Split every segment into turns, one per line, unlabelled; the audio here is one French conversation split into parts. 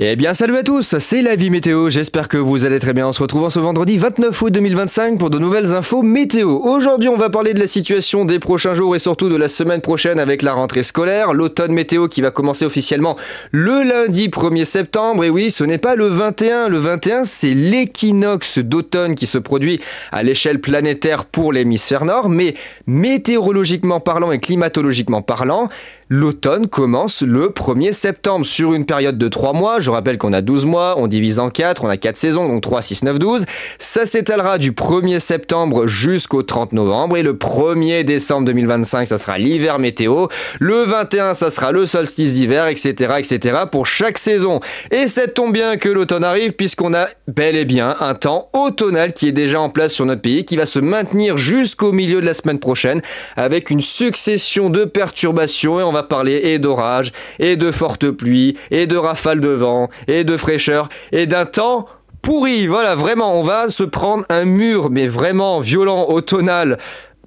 Eh bien salut à tous, c'est la vie météo, j'espère que vous allez très bien. On se retrouve en ce vendredi 29 août 2025 pour de nouvelles infos météo. Aujourd'hui on va parler de la situation des prochains jours et surtout de la semaine prochaine avec la rentrée scolaire, l'automne météo qui va commencer officiellement le lundi 1er septembre. Et oui, ce n'est pas le 21, le 21 c'est l'équinoxe d'automne qui se produit à l'échelle planétaire pour l'hémisphère nord, mais météorologiquement parlant et climatologiquement parlant, l'automne commence le 1er septembre sur une période de 3 mois. Je rappelle qu'on a 12 mois, on divise en 4, on a 4 saisons, donc 3, 6, 9, 12. Ça s'étalera du 1er septembre jusqu'au 30 novembre. Et le 1er décembre 2025, ça sera l'hiver météo. Le 21, ça sera le solstice d'hiver, etc., etc. pour chaque saison. Et ça tombe bien que l'automne arrive puisqu'on a bel et bien un temps automnal qui est déjà en place sur notre pays, qui va se maintenir jusqu'au milieu de la semaine prochaine avec une succession de perturbations. Et on va parler et d'orages, et de fortes pluies, et de rafales de vent, et de fraîcheur, et d'un temps pourri. Voilà, vraiment, on va se prendre un mur, mais vraiment violent, automnal,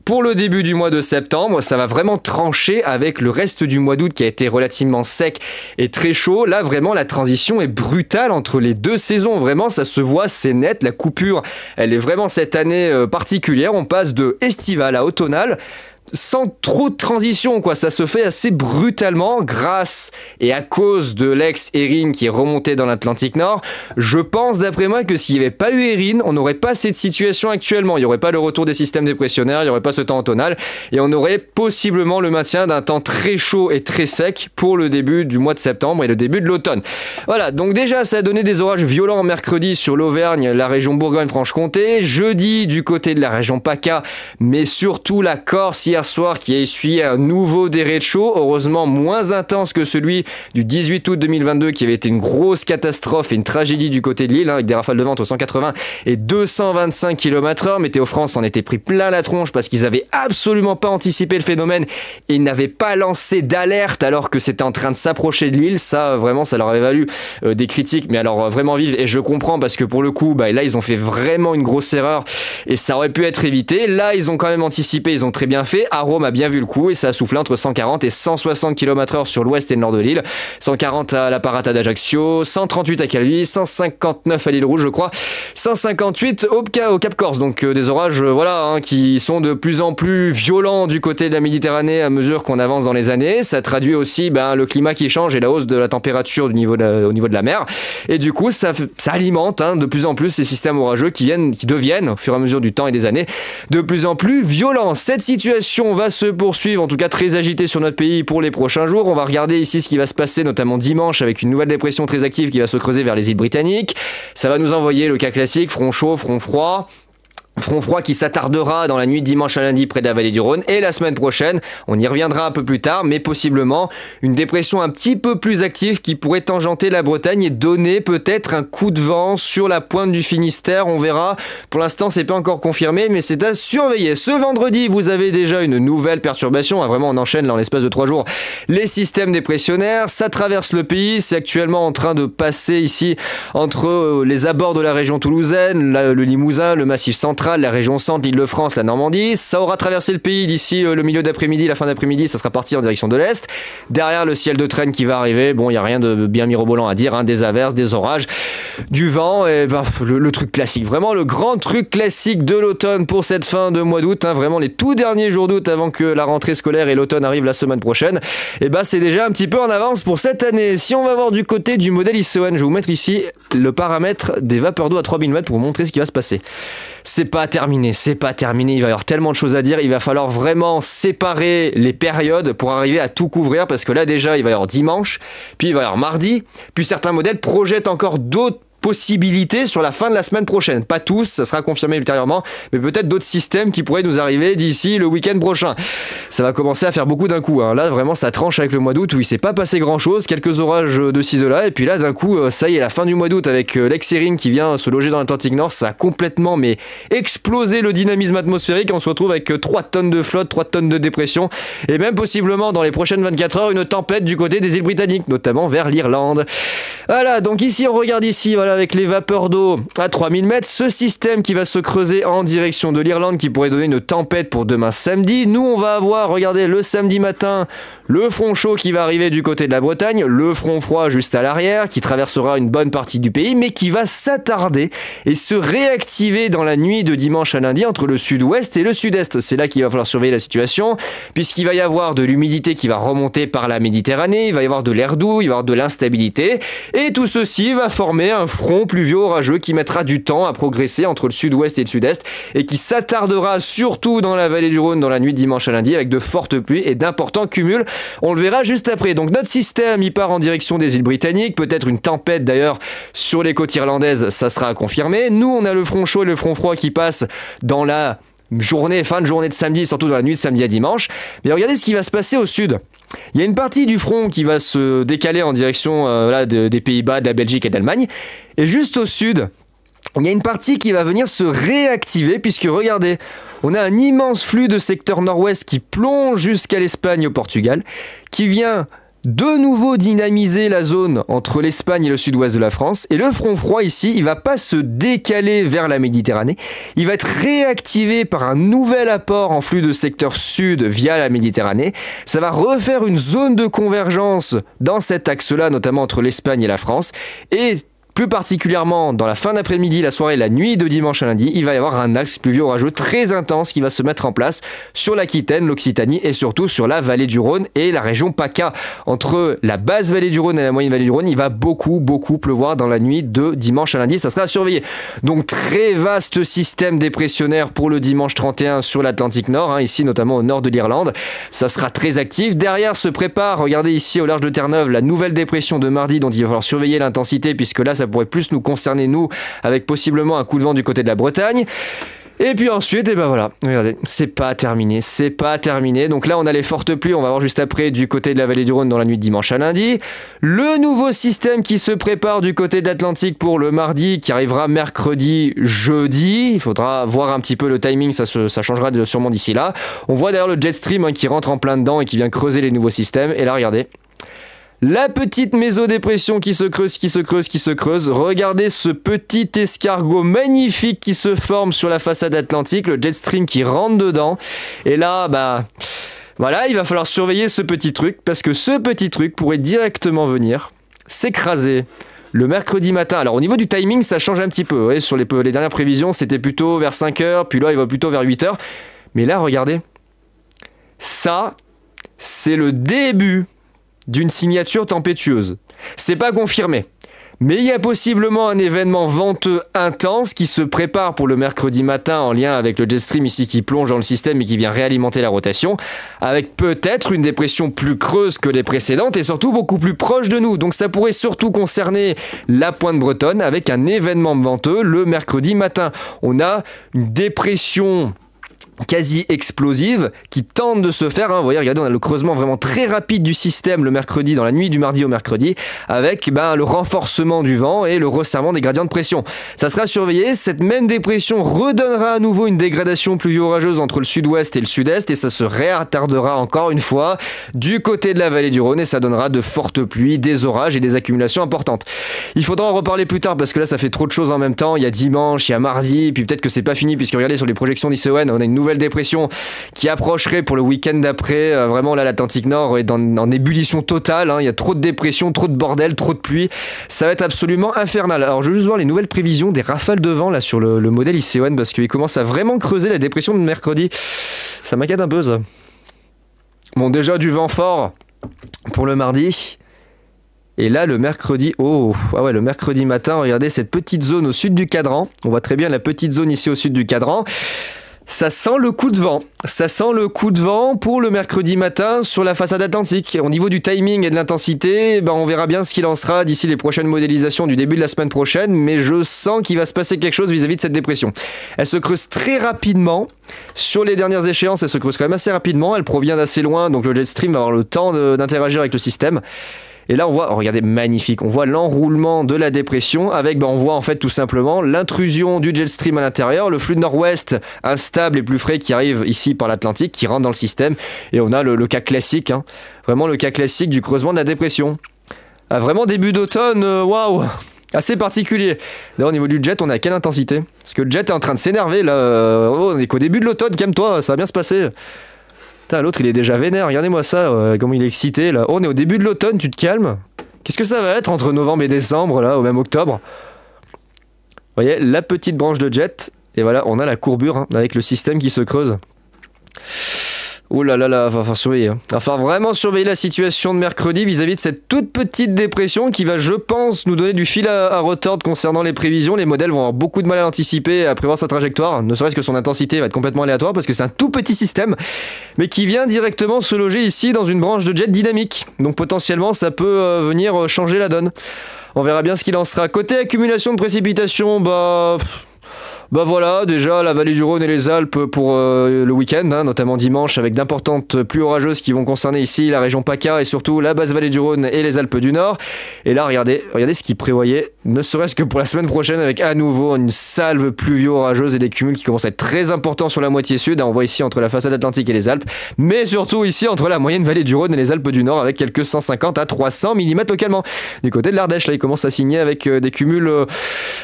pour le début du mois de septembre. Ça va vraiment trancher avec le reste du mois d'août qui a été relativement sec et très chaud. Là, vraiment, la transition est brutale entre les deux saisons. Vraiment, ça se voit, c'est net. La coupure, elle est vraiment cette année particulière. On passe de estival à automnal, sans trop de transition, quoi. Ça se fait assez brutalement grâce et à cause de l'ex-Erin qui est remonté dans l'Atlantique Nord. Je pense d'après moi que s'il n'y avait pas eu Erin, on n'aurait pas cette situation actuellement. Il n'y aurait pas le retour des systèmes dépressionnaires, il n'y aurait pas ce temps automnal et on aurait possiblement le maintien d'un temps très chaud et très sec pour le début du mois de septembre et le début de l'automne. Voilà, donc déjà ça a donné des orages violents mercredi sur l'Auvergne, la région Bourgogne-Franche-Comté, jeudi du côté de la région PACA, mais surtout la Corse hier soir qui a essuyé un nouveau dérêt de chaud, heureusement moins intense que celui du 18 août 2022 qui avait été une grosse catastrophe et une tragédie du côté de l'île, avec des rafales de vent aux 180 et 225 km/h. Météo France en était pris plein la tronche parce qu'ils n'avaient absolument pas anticipé le phénomène et ils n'avaient pas lancé d'alerte alors que c'était en train de s'approcher de l'île. Ça vraiment ça leur avait valu des critiques, mais alors vraiment vives, et je comprends parce que pour le coup là ils ont fait vraiment une grosse erreur et ça aurait pu être évité. Là ils ont quand même anticipé, ils ont très bien fait. Rome a bien vu le coup et ça a soufflé entre 140 et 160 km/h sur l'ouest et le nord de l'île. 140 à la Parata d'Ajaccio, 138 à Calvi, 159 à l'île Rouge je crois, 158 au Cap Corse. Donc des orages qui sont de plus en plus violents du côté de la Méditerranée à mesure qu'on avance dans les années. Ça traduit aussi le climat qui change et la hausse de la température au niveau de la mer. Et du coup ça alimente de plus en plus ces systèmes orageux qui deviennent au fur et à mesure du temps et des années de plus en plus violents. Cette situation va se poursuivre, en tout cas très agitée sur notre pays pour les prochains jours. On va regarder ici ce qui va se passer notamment dimanche avec une nouvelle dépression très active qui va se creuser vers les îles britanniques. Ça va nous envoyer le cas classique, front chaud, front froid. Front froid qui s'attardera dans la nuit de dimanche à lundi près de la vallée du Rhône, et la semaine prochaine, on y reviendra un peu plus tard, mais possiblement une dépression un petit peu plus active qui pourrait tangenter la Bretagne et donner peut-être un coup de vent sur la pointe du Finistère. On verra. Pour l'instant, c'est pas encore confirmé, mais c'est à surveiller. Ce vendredi, vous avez déjà une nouvelle perturbation. Vraiment, on enchaîne là en l'espace de 3 jours les systèmes dépressionnaires. Ça traverse le pays. C'est actuellement en train de passer ici entre les abords de la région toulousaine, le Limousin, le Massif central, la région centre, l'Île-de-France, la Normandie. Ça aura traversé le pays d'ici le milieu d'après-midi, la fin d'après-midi, ça sera parti en direction de l'Est. Derrière, le ciel de traîne qui va arriver. Bon, il n'y a rien de bien mirobolant à dire, des averses, des orages, du vent, et le truc classique. Vraiment le grand truc classique de l'automne pour cette fin de mois d'août. Vraiment les tout derniers jours d'août avant que la rentrée scolaire et l'automne arrivent la semaine prochaine. Et c'est déjà un petit peu en avance pour cette année. Si on va voir du côté du modèle ICON, je vais vous mettre ici le paramètre des vapeurs d'eau à 3000 mètres pour vous montrer ce qui va se passer. C'est pas terminé, il va y avoir tellement de choses à dire, il va falloir vraiment séparer les périodes pour arriver à tout couvrir, parce que là déjà il va y avoir dimanche, puis il va y avoir mardi, puis certains modèles projettent encore d'autres possibilités sur la fin de la semaine prochaine. Pas tous, ça sera confirmé ultérieurement, mais peut-être d'autres systèmes qui pourraient nous arriver d'ici le week-end prochain. Ça va commencer à faire beaucoup d'un coup. Là, vraiment, ça tranche avec le mois d'août où il s'est pas passé grand-chose, quelques orages de ci, de là, et puis là, d'un coup, ça y est, la fin du mois d'août avec l'ex-Erin qui vient se loger dans l'Atlantique Nord, ça a complètement explosé le dynamisme atmosphérique. On se retrouve avec 3 tonnes de flotte, 3 tonnes de dépression, et même possiblement dans les prochaines 24 heures, une tempête du côté des îles britanniques, notamment vers l'Irlande. Voilà, donc ici, on regarde ici, voilà, avec les vapeurs d'eau à 3000 mètres. Ce système qui va se creuser en direction de l'Irlande qui pourrait donner une tempête pour demain samedi. Nous, on va avoir, regardez, le samedi matin, le front chaud qui va arriver du côté de la Bretagne, le front froid juste à l'arrière qui traversera une bonne partie du pays, mais qui va s'attarder et se réactiver dans la nuit de dimanche à lundi entre le sud-ouest et le sud-est. C'est là qu'il va falloir surveiller la situation, puisqu'il va y avoir de l'humidité qui va remonter par la Méditerranée, il va y avoir de l'air doux, il va y avoir de l'instabilité, et tout ceci va former un front pluvieux orageux qui mettra du temps à progresser entre le sud-ouest et le sud-est, et qui s'attardera surtout dans la vallée du Rhône dans la nuit de dimanche à lundi, avec de fortes pluies et d'importants cumuls. On le verra juste après. Donc notre système, il part en direction des îles britanniques, peut-être une tempête d'ailleurs sur les côtes irlandaises, ça sera à confirmer. Nous, on a le front chaud et le front froid qui passent dans la fin de journée de samedi, surtout dans la nuit de samedi à dimanche. Mais regardez ce qui va se passer au sud. Il y a une partie du front qui va se décaler en direction des Pays-Bas, de la Belgique et de l'Allemagne. Et juste au sud, il y a une partie qui va venir se réactiver, puisque regardez, on a un immense flux de secteur nord-ouest qui plonge jusqu'à l'Espagne et au Portugal, qui vient de nouveau dynamiser la zone entre l'Espagne et le sud-ouest de la France. Et le front froid ici, il va pas se décaler vers la Méditerranée, il va être réactivé par un nouvel apport en flux de secteur sud via la Méditerranée. Ça va refaire une zone de convergence dans cet axe-là, notamment entre l'Espagne et la France. Et plus particulièrement dans la fin d'après-midi, la soirée, la nuit de dimanche à lundi, il va y avoir un axe pluvieux orageux très intense qui va se mettre en place sur l'Aquitaine, l'Occitanie et surtout sur la vallée du Rhône et la région PACA. Entre la basse vallée du Rhône et la moyenne vallée du Rhône, il va beaucoup pleuvoir dans la nuit de dimanche à lundi, ça sera à surveiller. Donc très vaste système dépressionnaire pour le dimanche 31 sur l'Atlantique Nord, ici notamment au nord de l'Irlande. Ça sera très actif. Derrière se prépare, regardez ici au large de Terre-Neuve, la nouvelle dépression de mardi dont il va falloir surveiller l'intensité puisque là ça pourrait plus nous concerner nous, avec possiblement un coup de vent du côté de la Bretagne. Et puis ensuite, et ben voilà, regardez, c'est pas terminé. Donc là, on a les fortes pluies, on va voir juste après du côté de la vallée du Rhône dans la nuit de dimanche à lundi. Le nouveau système qui se prépare du côté de l'Atlantique pour le mardi, qui arrivera mercredi, jeudi. Il faudra voir un petit peu le timing, ça changera sûrement d'ici là. On voit d'ailleurs le jet stream qui rentre en plein dedans et qui vient creuser les nouveaux systèmes. Et là, regardez. La petite mésodépression qui se creuse. Regardez ce petit escargot magnifique qui se forme sur la façade atlantique, le jet stream qui rentre dedans. Et là, voilà, il va falloir surveiller ce petit truc parce que ce petit truc pourrait directement venir s'écraser le mercredi matin. Alors au niveau du timing, ça change un petit peu. Ouais, sur les dernières prévisions, c'était plutôt vers 5h, puis là, il va plutôt vers 8h. Mais là, regardez, ça, c'est le début d'une signature tempétueuse. C'est pas confirmé, mais il y a possiblement un événement venteux intense qui se prépare pour le mercredi matin en lien avec le jet stream ici qui plonge dans le système et qui vient réalimenter la rotation, avec peut-être une dépression plus creuse que les précédentes et surtout beaucoup plus proche de nous. Donc ça pourrait surtout concerner la pointe bretonne avec un événement venteux le mercredi matin. On a une dépression quasi explosive qui tente de se faire. Vous voyez, regardez, on a le creusement vraiment très rapide du système le mercredi, dans la nuit du mardi au mercredi, avec le renforcement du vent et le resserrement des gradients de pression. Ça sera surveillé. Cette même dépression redonnera à nouveau une dégradation pluvio-orageuse entre le sud-ouest et le sud-est et ça se réattardera encore une fois du côté de la vallée du Rhône et ça donnera de fortes pluies, des orages et des accumulations importantes. Il faudra en reparler plus tard parce que là ça fait trop de choses en même temps. Il y a dimanche, il y a mardi, puis peut-être que c'est pas fini puisque regardez sur les projections d'ICON, on a une nouvelle dépression qui approcherait pour le week-end d'après. Vraiment là l'Atlantique Nord est en ébullition totale. Il y a trop de dépression, trop de bordel, trop de pluie. Ça va être absolument infernal. Alors je veux juste voir les nouvelles prévisions des rafales de vent là sur le modèle ICON parce qu'il commence à vraiment creuser la dépression de mercredi. Ça m'inquiète un peu ça. Bon, déjà du vent fort pour le mardi. Et là, le mercredi, le mercredi matin, regardez cette petite zone au sud du cadran. On voit très bien la petite zone ici au sud du cadran. Ça sent le coup de vent. Ça sent le coup de vent pour le mercredi matin sur la façade atlantique. Au niveau du timing et de l'intensité, on verra bien ce qu'il en sera d'ici les prochaines modélisations du début de la semaine prochaine, mais je sens qu'il va se passer quelque chose vis-à-vis de cette dépression. Elle se creuse très rapidement. Sur les dernières échéances, elle se creuse quand même assez rapidement. Elle provient d'assez loin, donc le jet stream va avoir le temps d'interagir avec le système. Et là, on voit, regardez, magnifique, on voit l'enroulement de la dépression avec, on voit en fait tout simplement l'intrusion du jet stream à l'intérieur, le flux de nord-ouest instable et plus frais qui arrive ici par l'Atlantique, qui rentre dans le système. Et on a le cas classique, vraiment le cas classique du creusement de la dépression. Vraiment début d'automne, waouh! assez particulier. Là, au niveau du jet, on est à quelle intensité? Parce que le jet est en train de s'énerver, là. On est qu'au début de l'automne, calme-toi, ça va bien se passer. Putain, l'autre, il est déjà vénère, regardez-moi ça, comment il est excité, là. Oh, on est au début de l'automne, tu te calmes? Qu'est-ce que ça va être entre novembre et décembre, là, ou même octobre? Vous voyez, la petite branche de jet, et voilà, on a la courbure, hein, avec le système qui se creuse. Ouh là là là, va falloir surveiller. Hein. Va falloir vraiment surveiller la situation de mercredi vis-à-vis de cette toute petite dépression qui va, je pense, nous donner du fil à retordre concernant les prévisions. Les modèles vont avoir beaucoup de mal à anticiper et à prévoir sa trajectoire, ne serait-ce que son intensité va être complètement aléatoire parce que c'est un tout petit système, mais qui vient directement se loger ici dans une branche de jet dynamique. Donc potentiellement, ça peut venir changer la donne. On verra bien ce qu'il en sera. Côté accumulation de précipitations, bah voilà, déjà la vallée du Rhône et les Alpes pour le week-end, hein, notamment dimanche, avec d'importantes pluies orageuses qui vont concerner ici la région PACA et surtout la basse vallée du Rhône et les Alpes du Nord. Et là, regardez ce qu'ils prévoyaient, ne serait-ce que pour la semaine prochaine, avec à nouveau une salve pluvio-orageuse et des cumuls qui commencent à être très importants sur la moitié sud. On voit ici entre la façade atlantique et les Alpes, mais surtout ici entre la moyenne vallée du Rhône et les Alpes du Nord, avec quelques 150 à 300 mm localement. Du côté de l'Ardèche, là, ils commencent à signer avec des cumuls,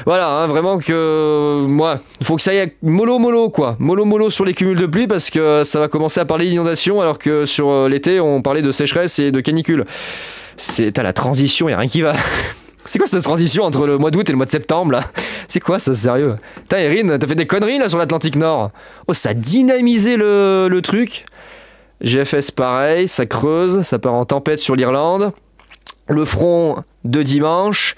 voilà, hein, vraiment que moi. Il faut que ça aille mollo quoi, mollo sur les cumuls de pluie parce que ça va commencer à parler d'inondation alors que sur l'été on parlait de sécheresse et de canicule. T'as la transition, y a rien qui va. C'est quoi cette transition entre le mois d'août et le mois de septembre là? C'est quoi ça, sérieux? Putain Erin, t'as fait des conneries là sur l'Atlantique Nord. Oh, ça a dynamisé le truc. GFS pareil, ça creuse, ça part en tempête sur l'Irlande. Le front de dimanche.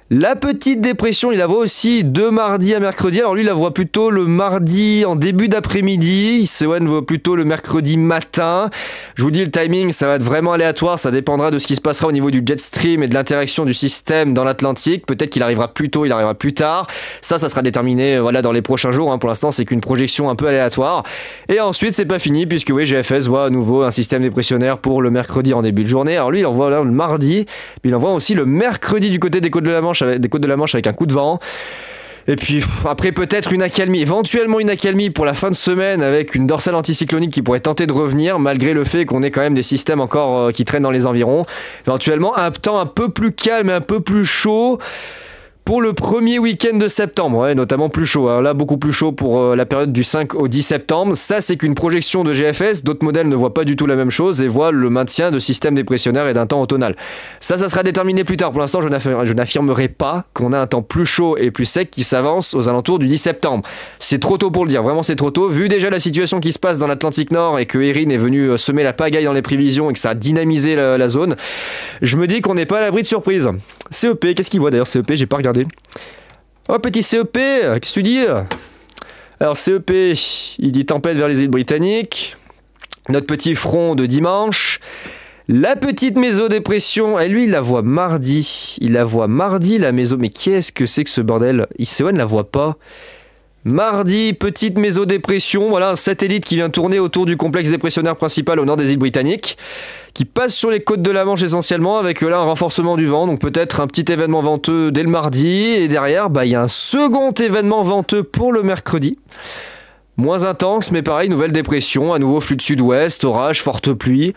La petite dépression, il la voit aussi de mardi à mercredi. Alors lui, il la voit plutôt le mardi en début d'après-midi. Sewen voit plutôt le mercredi matin. Je vous dis, le timing, ça va être vraiment aléatoire. Ça dépendra de ce qui se passera au niveau du jet stream et de l'interaction du système dans l'Atlantique. Peut-être qu'il arrivera plus tôt, il arrivera plus tard. Ça sera déterminé voilà, dans les prochains jours. Hein. Pour l'instant, c'est qu'une projection un peu aléatoire. Et ensuite, c'est pas fini puisque oui, GFS voit à nouveau un système dépressionnaire pour le mercredi en début de journée. Alors lui, il envoie là, le mardi, mais il envoie aussi le mercredi du côté des côtes de la Manche avec un coup de vent. Et puis après peut-être une accalmie, éventuellement une accalmie pour la fin de semaine avec une dorsale anticyclonique qui pourrait tenter de revenir malgré le fait qu'on ait quand même des systèmes encore qui traînent dans les environs. Éventuellement un temps un peu plus calme et un peu plus chaud pour le premier week-end de septembre, ouais, notamment plus chaud. Hein. Là, beaucoup plus chaud pour la période du 5 au 10 septembre. Ça, c'est qu'une projection de GFS. D'autres modèles ne voient pas du tout la même chose et voient le maintien de systèmes dépressionnaires et d'un temps automnal. Ça sera déterminé plus tard. Pour l'instant, je n'affirmerai pas qu'on a un temps plus chaud et plus sec qui s'avance aux alentours du 10 septembre. C'est trop tôt pour le dire. Vraiment, c'est trop tôt. Vu déjà la situation qui se passe dans l'Atlantique Nord et que Erin est venu semer la pagaille dans les prévisions et que ça a dynamisé la zone, je me dis qu'on n'est pas à l'abri de surprise. CEP, qu'est-ce qu'il voit d'ailleurs CEP? J'ai pas regardé. Oh, petit CEP, qu'est-ce que tu dis? Alors CEP, il dit tempête vers les îles britanniques. Notre petit front de dimanche. La petite mésodépression, et lui il la voit mardi. Il la voit mardi la méso. Mais qu'est-ce que c'est que ce bordel? ICO ne la voit pas. Mardi, petite mésodépression, voilà un satellite qui vient tourner autour du complexe dépressionnaire principal au nord des îles britanniques, qui passe sur les côtes de la Manche essentiellement, avec là un renforcement du vent, donc peut-être un petit événement venteux dès le mardi, et derrière, il y a un second événement venteux pour le mercredi. Moins intense, mais pareil, nouvelle dépression, à nouveau flux de sud-ouest, orage, forte pluie.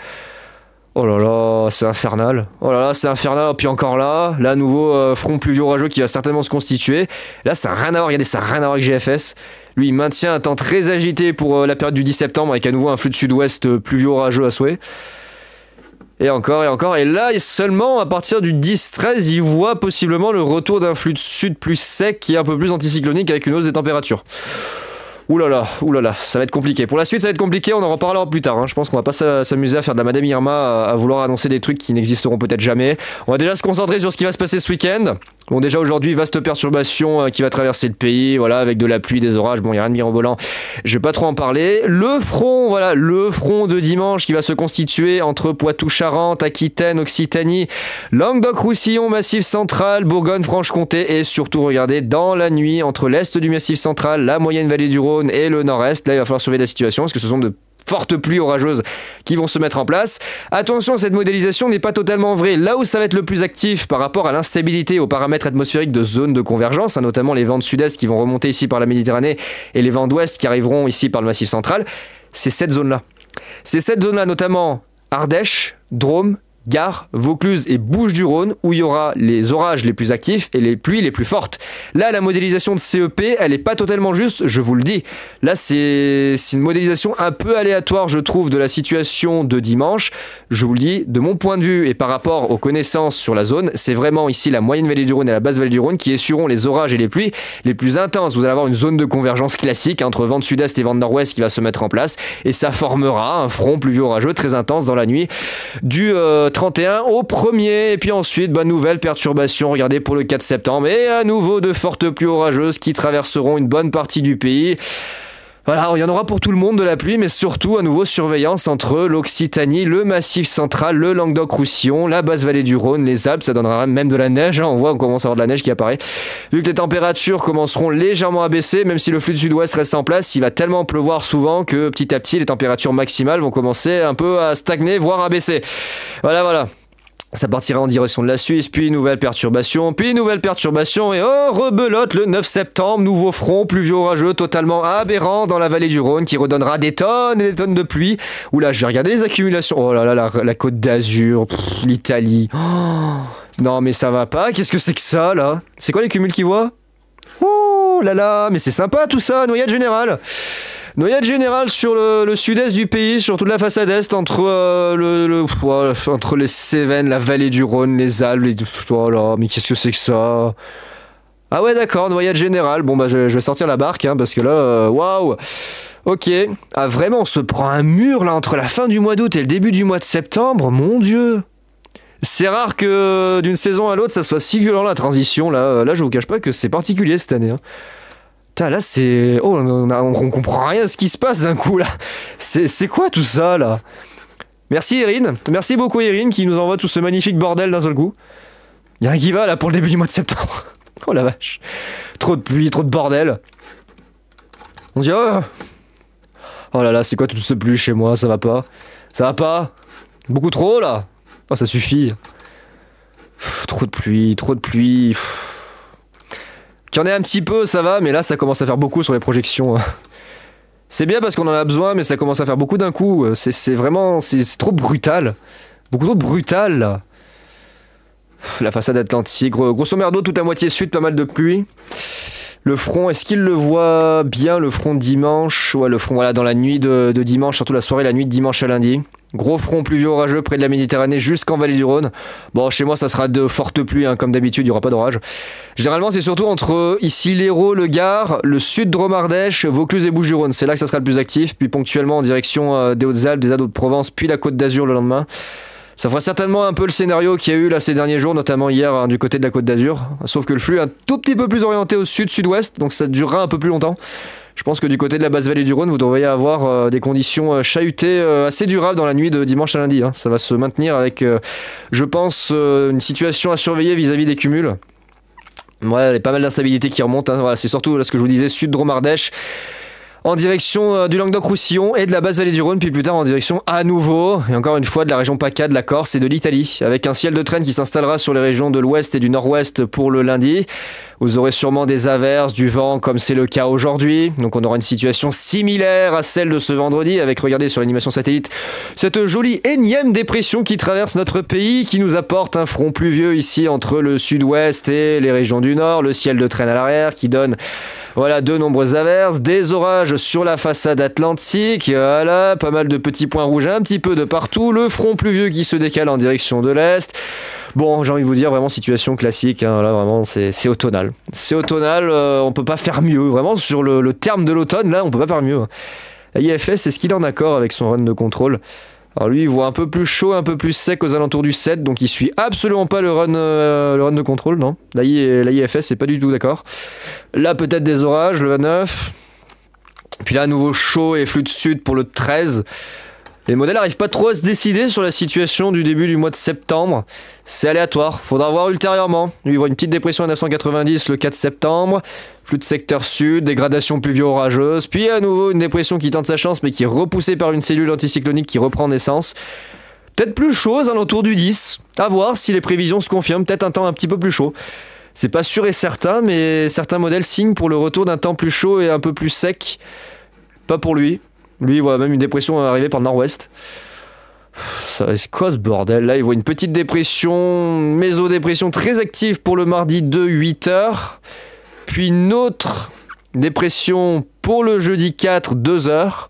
Oh là là, c'est infernal. Oh là là, c'est infernal. Puis encore là, à nouveau front pluvio-orageux qui va certainement se constituer. Là, ça n'a rien à voir. Regardez, ça n'a rien à voir avec GFS. Lui, il maintient un temps très agité pour la période du 10 septembre avec à nouveau un flux de sud-ouest pluvio-orageux à souhait. Et encore, et encore. Et là, seulement à partir du 10-13, il voit possiblement le retour d'un flux de sud plus sec qui est un peu plus anticyclonique avec une hausse des températures. Ouh là là, ça va être compliqué. Pour la suite, ça va être compliqué, on en reparlera plus tard. Hein. Je pense qu'on va pas s'amuser à faire de la Madame Irma, à vouloir annoncer des trucs qui n'existeront peut-être jamais. On va déjà se concentrer sur ce qui va se passer ce week-end. Bon, déjà aujourd'hui, vaste perturbation qui va traverser le pays, voilà, avec de la pluie, des orages. Bon, il n'y a rien de mirobolant, je vais pas trop en parler. Le front, voilà, le front de dimanche qui va se constituer entre Poitou-Charentes, Aquitaine, Occitanie, Languedoc-Roussillon, Massif central, Bourgogne-Franche-Comté et surtout, regardez, dans la nuit, entre l'est du Massif central, la moyenne vallée du Rhône et le nord-est. Là, il va falloir surveiller la situation parce que ce sont de fortes pluies orageuses qui vont se mettre en place. Attention, cette modélisation n'est pas totalement vraie. Là où ça va être le plus actif par rapport à l'instabilité aux paramètres atmosphériques de zone de convergence, hein, notamment les vents de sud-est qui vont remonter ici par la Méditerranée et les vents d'ouest qui arriveront ici par le Massif central, c'est cette zone-là. C'est cette zone-là, notamment Ardèche, Drôme, Gare, Vaucluse et Bouches-du-Rhône où il y aura les orages les plus actifs et les pluies les plus fortes. Là, la modélisation de CEP, elle n'est pas totalement juste, je vous le dis. Là, c'est une modélisation un peu aléatoire, je trouve, de la situation de dimanche. Je vous le dis, de mon point de vue et par rapport aux connaissances sur la zone, c'est vraiment ici la moyenne vallée du Rhône et la basse vallée du Rhône qui essuieront les orages et les pluies les plus intenses. Vous allez avoir une zone de convergence classique entre vent de sud-est et vent de nord-ouest qui va se mettre en place et ça formera un front pluvieux orageux très intense dans la nuit du 31 au 1er. Et puis ensuite, nouvelle perturbation, regardez pour le 4 septembre et à nouveau de fortes pluies orageuses qui traverseront une bonne partie du pays. Voilà, il y en aura pour tout le monde de la pluie, mais surtout à nouveau surveillance entre l'Occitanie, le Massif central, le Languedoc-Roussillon, la basse vallée du Rhône, les Alpes, ça donnera même de la neige, hein. On commence à avoir de la neige qui apparaît. Vu que les températures commenceront légèrement à baisser, même si le flux de sud-ouest reste en place, il va tellement pleuvoir souvent que petit à petit les températures maximales vont commencer un peu à stagner, voire à baisser. Voilà. Ça partira en direction de la Suisse, puis nouvelle perturbation, et oh, rebelote le 9 septembre, nouveau front pluvieux orageux totalement aberrant dans la vallée du Rhône qui redonnera des tonnes et des tonnes de pluie. Oula, je vais regarder les accumulations. Oh là là, la Côte d'Azur, l'Italie. Oh, non mais ça va pas, qu'est-ce que c'est que ça là? C'est quoi les cumuls qu'ils voient? Oh là là, mais c'est sympa tout ça, noyade générale. Noyade générale sur le sud-est du pays, sur toute la façade est, entre entre les Cévennes, la vallée du Rhône, les Alpes, oh là, mais qu'est-ce que c'est que ça? Ah ouais d'accord, noyade générale, bon je vais sortir la barque, hein, parce que là, waouh. Ok, ah vraiment on se prend un mur là entre la fin du mois d'août et le début du mois de septembre, mon Dieu. C'est rare que d'une saison à l'autre ça soit si violent la transition, là je vous cache pas que c'est particulier cette année, hein. Là c'est... Oh, on comprend rien à ce qui se passe d'un coup là. C'est quoi tout ça là? Merci Erin, merci beaucoup Erin qui nous envoie tout ce magnifique bordel d'un seul coup. Y'a rien qui va là pour le début du mois de septembre. Oh la vache. Trop de pluie, trop de bordel. On dit oh là là, c'est quoi tout ce pluie chez moi? Ça va pas? Ça va pas? Beaucoup trop là? Oh ça suffit. Trop de pluie, trop de pluie. Qu'il y en ait un petit peu, ça va, mais là ça commence à faire beaucoup sur les projections. C'est bien parce qu'on en a besoin, mais ça commence à faire beaucoup d'un coup. C'est vraiment... C'est trop brutal. Beaucoup trop brutal, là. La façade atlantique, grosso merdo, tout à moitié sud, pas mal de pluie. Le front, est-ce qu'il le voit bien, le front de dimanche? Ouais, le front, voilà, dans la nuit de dimanche, surtout la soirée, la nuit de dimanche à lundi. Gros front pluvieux orageux près de la Méditerranée jusqu'en vallée du Rhône. Bon, chez moi, ça sera de fortes pluies, hein, comme d'habitude, il n'y aura pas d'orage. Généralement, c'est surtout entre ici l'Hérault, le Gard, le sud Drôme-Ardèche, Vaucluse et Bouches-du-Rhône. C'est là que ça sera le plus actif, puis ponctuellement en direction des Hautes-Alpes, des Alpes-de-Provence, puis la Côte d'Azur le lendemain. Ça fera certainement un peu le scénario qu'il y a eu là ces derniers jours, notamment hier hein, du côté de la Côte d'Azur. Sauf que le flux est un tout petit peu plus orienté au sud-sud-ouest, donc ça durera un peu plus longtemps. Je pense que du côté de la basse vallée du Rhône, vous devriez avoir des conditions chahutées assez durables dans la nuit de dimanche à lundi. Hein. Ça va se maintenir avec, je pense, une situation à surveiller vis-à-vis des cumuls. Ouais, il y a pas mal d'instabilité qui remonte. Hein. Voilà, c'est surtout là, ce que je vous disais, sud-Drôme-Ardèche, en direction du Languedoc-Roussillon et de la basse vallée du Rhône, puis plus tard en direction à nouveau, et encore une fois, de la région PACA, de la Corse et de l'Italie, avec un ciel de traîne qui s'installera sur les régions de l'ouest et du nord-ouest pour le lundi. Vous aurez sûrement des averses, du vent, comme c'est le cas aujourd'hui. Donc on aura une situation similaire à celle de ce vendredi, avec, regardez sur l'animation satellite, cette jolie énième dépression qui traverse notre pays, qui nous apporte un front pluvieux ici entre le sud-ouest et les régions du nord, le ciel de traîne à l'arrière qui donne... Voilà, de nombreuses averses, des orages sur la façade atlantique, voilà, pas mal de petits points rouges un petit peu de partout, le front pluvieux qui se décale en direction de l'est. Bon, j'ai envie de vous dire, vraiment situation classique, hein, là vraiment c'est automnal. C'est automnal, on peut pas faire mieux, vraiment sur le terme de l'automne, là on peut pas faire mieux. La IFS, est-ce qu'il est en accord avec son run de contrôle? Alors lui, il voit un peu plus chaud, un peu plus sec aux alentours du 7, donc il suit absolument pas le run de contrôle, non. La IFS c'est pas du tout d'accord. Là, peut-être des orages, le 9. Puis là, à nouveau chaud et flux de sud pour le 13. Les modèles n'arrivent pas trop à se décider sur la situation du début du mois de septembre. C'est aléatoire, faudra voir ultérieurement. Lui, il voit une petite dépression à 990 le 4 septembre. Flux de secteur sud, dégradation pluvio-orageuse. Puis à nouveau une dépression qui tente sa chance mais qui est repoussée par une cellule anticyclonique qui reprend naissance. Peut-être plus chaud aux alentours du 10. À voir si les prévisions se confirment. Peut-être un temps un petit peu plus chaud. C'est pas sûr et certain, mais certains modèles signent pour le retour d'un temps plus chaud et un peu plus sec. Pas pour lui. Lui, il voit même une dépression arriver par le nord-ouest. C'est quoi ce bordel là? Il voit une petite dépression, mésodépression très active pour le mardi 2, 8h. Puis une autre dépression pour le jeudi 4, 2h.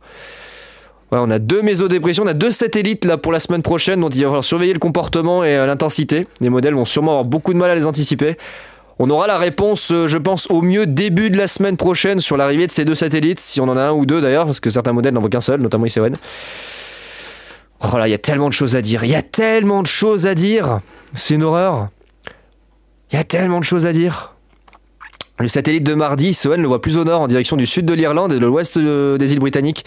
Ouais, on a 2 mésodépressions, on a 2 satellites là pour la semaine prochaine, dont il va falloir surveiller le comportement et l'intensité. Les modèles vont sûrement avoir beaucoup de mal à les anticiper. On aura la réponse, je pense, au mieux début de la semaine prochaine sur l'arrivée de ces 2 satellites, si on en a un ou 2 d'ailleurs, parce que certains modèles n'en voient qu'un seul, notamment ICON. Oh là, il y a tellement de choses à dire, il y a tellement de choses à dire. C'est une horreur. Il y a tellement de choses à dire. Le satellite de mardi, ICON le voit plus au nord, en direction du sud de l'Irlande et de l'ouest des îles britanniques.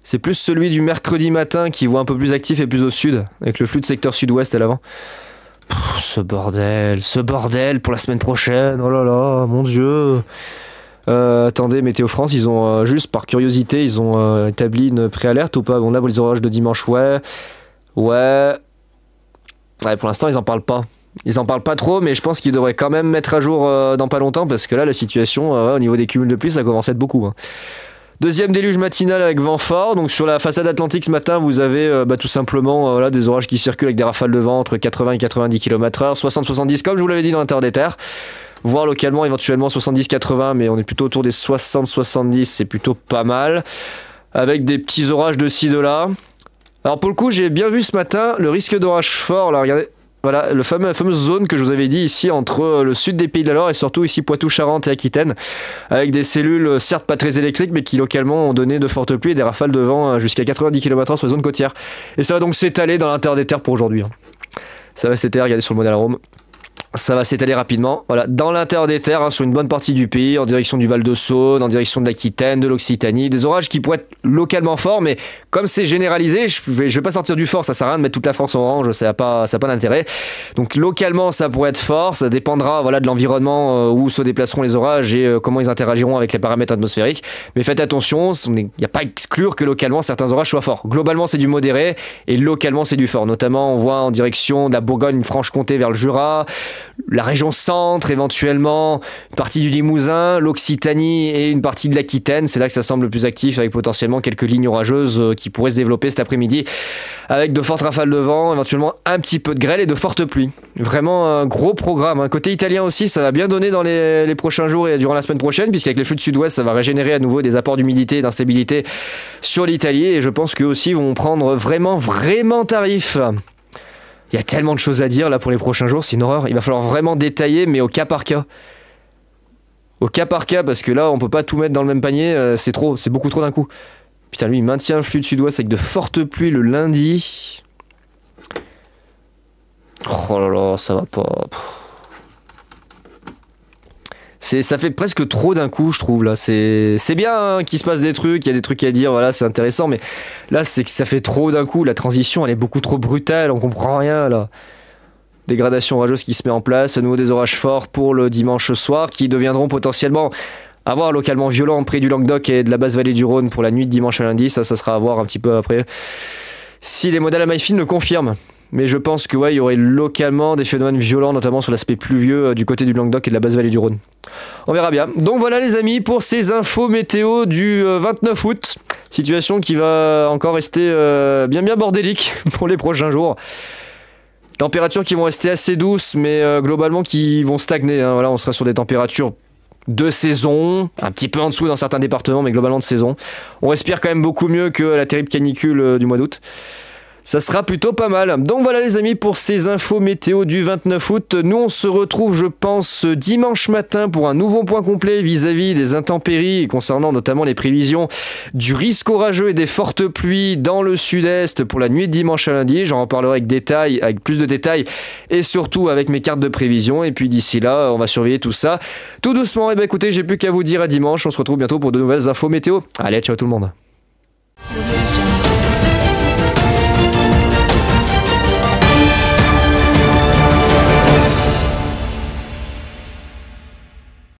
C'est plus celui du mercredi matin qui voit un peu plus actif et plus au sud, avec le flux de secteur sud-ouest à l'avant. Ce bordel pour la semaine prochaine, oh là là, mon Dieu. Attendez, Météo France, ils ont juste par curiosité, ils ont établi une préalerte ou pas? Bon là, pour les orages de dimanche, ouais, pour l'instant, ils en parlent pas. Ils en parlent pas trop, mais je pense qu'ils devraient quand même mettre à jour dans pas longtemps, parce que là, la situation, au niveau des cumuls de pluie, ça commence à être beaucoup. Hein. Deuxième déluge matinal avec vent fort. Donc sur la façade atlantique ce matin, vous avez tout simplement des orages qui circulent avec des rafales de vent entre 80 et 90 km/h, 60-70 comme je vous l'avais dit dans l'intérieur des terres. Voire localement éventuellement 70-80, mais on est plutôt autour des 60-70, c'est plutôt pas mal. Avec des petits orages de ci, de là. Alors pour le coup, j'ai bien vu ce matin le risque d'orage fort. Là, regardez. Voilà, la fameuse zone que je vous avais dit ici entre le sud des Pays de la Loire et surtout ici Poitou-Charentes et Aquitaine, avec des cellules certes pas très électriques mais qui localement ont donné de fortes pluies et des rafales de vent jusqu'à 90 km/h sur la zone côtière. Et ça va donc s'étaler dans l'intérieur des terres pour aujourd'hui. Ça va s'étaler, regardez sur le modèle Arome. Ça va s'étaler rapidement, voilà, dans l'intérieur des terres, sur une bonne partie du pays, en direction du Val-de-Saône, en direction de l'Aquitaine, de l'Occitanie, des orages qui pourraient être localement forts, mais comme c'est généralisé, je vais pas sortir du fort, ça sert à rien de mettre toute la France en orange, ça n'a pas d'intérêt. Donc localement, ça pourrait être fort, ça dépendra de l'environnement où se déplaceront les orages et comment ils interagiront avec les paramètres atmosphériques. Mais faites attention, il n'y a pas à exclure que localement certains orages soient forts. Globalement, c'est du modéré et localement, c'est du fort. Notamment, on voit en direction de la Bourgogne-Franche-Comté vers le Jura, la région centre, éventuellement une partie du Limousin, l'Occitanie et une partie de l'Aquitaine. C'est là que ça semble le plus actif, avec potentiellement quelques lignes orageuses qui pourraient se développer cet après-midi, avec de fortes rafales de vent, éventuellement un petit peu de grêle et de fortes pluies. Vraiment un gros programme. Côté italien aussi, ça va bien donner dans les prochains jours et durant la semaine prochaine, puisqu'avec les flux de sud-ouest, ça va régénérer à nouveau des apports d'humidité et d'instabilité sur l'Italie. Et je pense qu'eux aussi vont prendre vraiment tarif. Il y a tellement de choses à dire là pour les prochains jours, c'est une horreur. Il va falloir vraiment détailler, mais au cas par cas. Au cas par cas, parce que là, on peut pas tout mettre dans le même panier, c'est beaucoup trop d'un coup. Putain, lui, il maintient un flux de sud-ouest avec de fortes pluies le lundi. Oh là là, ça va pas. Ça fait presque trop d'un coup, je trouve, là. C'est bien qu'il se passe des trucs, il y a des trucs à dire, voilà, c'est intéressant, mais là, c'est que ça fait trop d'un coup. La transition, elle est beaucoup trop brutale, on comprend rien, là. Dégradation orageuse qui se met en place, à nouveau des orages forts pour le dimanche soir, qui deviendront potentiellement à voir localement violents près du Languedoc et de la basse vallée du Rhône pour la nuit de dimanche à lundi. Ça sera à voir un petit peu après, si les modèles à maille fine le confirment. Mais je pense que il y aurait localement des phénomènes violents, notamment sur l'aspect pluvieux du côté du Languedoc et de la basse vallée du Rhône. On verra bien. Donc voilà les amis pour ces infos météo du 29 août. Situation qui va encore rester bien bordélique pour les prochains jours. Températures qui vont rester assez douces, mais globalement qui vont stagner. Hein. Voilà, on sera sur des températures de saison, un petit peu en dessous dans certains départements, mais globalement de saison. On respire quand même beaucoup mieux que la terrible canicule du mois d'août. Ça sera plutôt pas mal. Donc voilà les amis pour ces infos météo du 29 août. Nous on se retrouve je pense dimanche matin pour un nouveau point complet vis-à-vis des intempéries concernant notamment les prévisions du risque orageux et des fortes pluies dans le sud-est pour la nuit de dimanche à lundi. J'en reparlerai avec plus de détails et surtout avec mes cartes de prévision. Et puis d'ici là on va surveiller tout ça tout doucement. Et écoutez, j'ai plus qu'à vous dire à dimanche. On se retrouve bientôt pour de nouvelles infos météo. Allez, ciao tout le monde.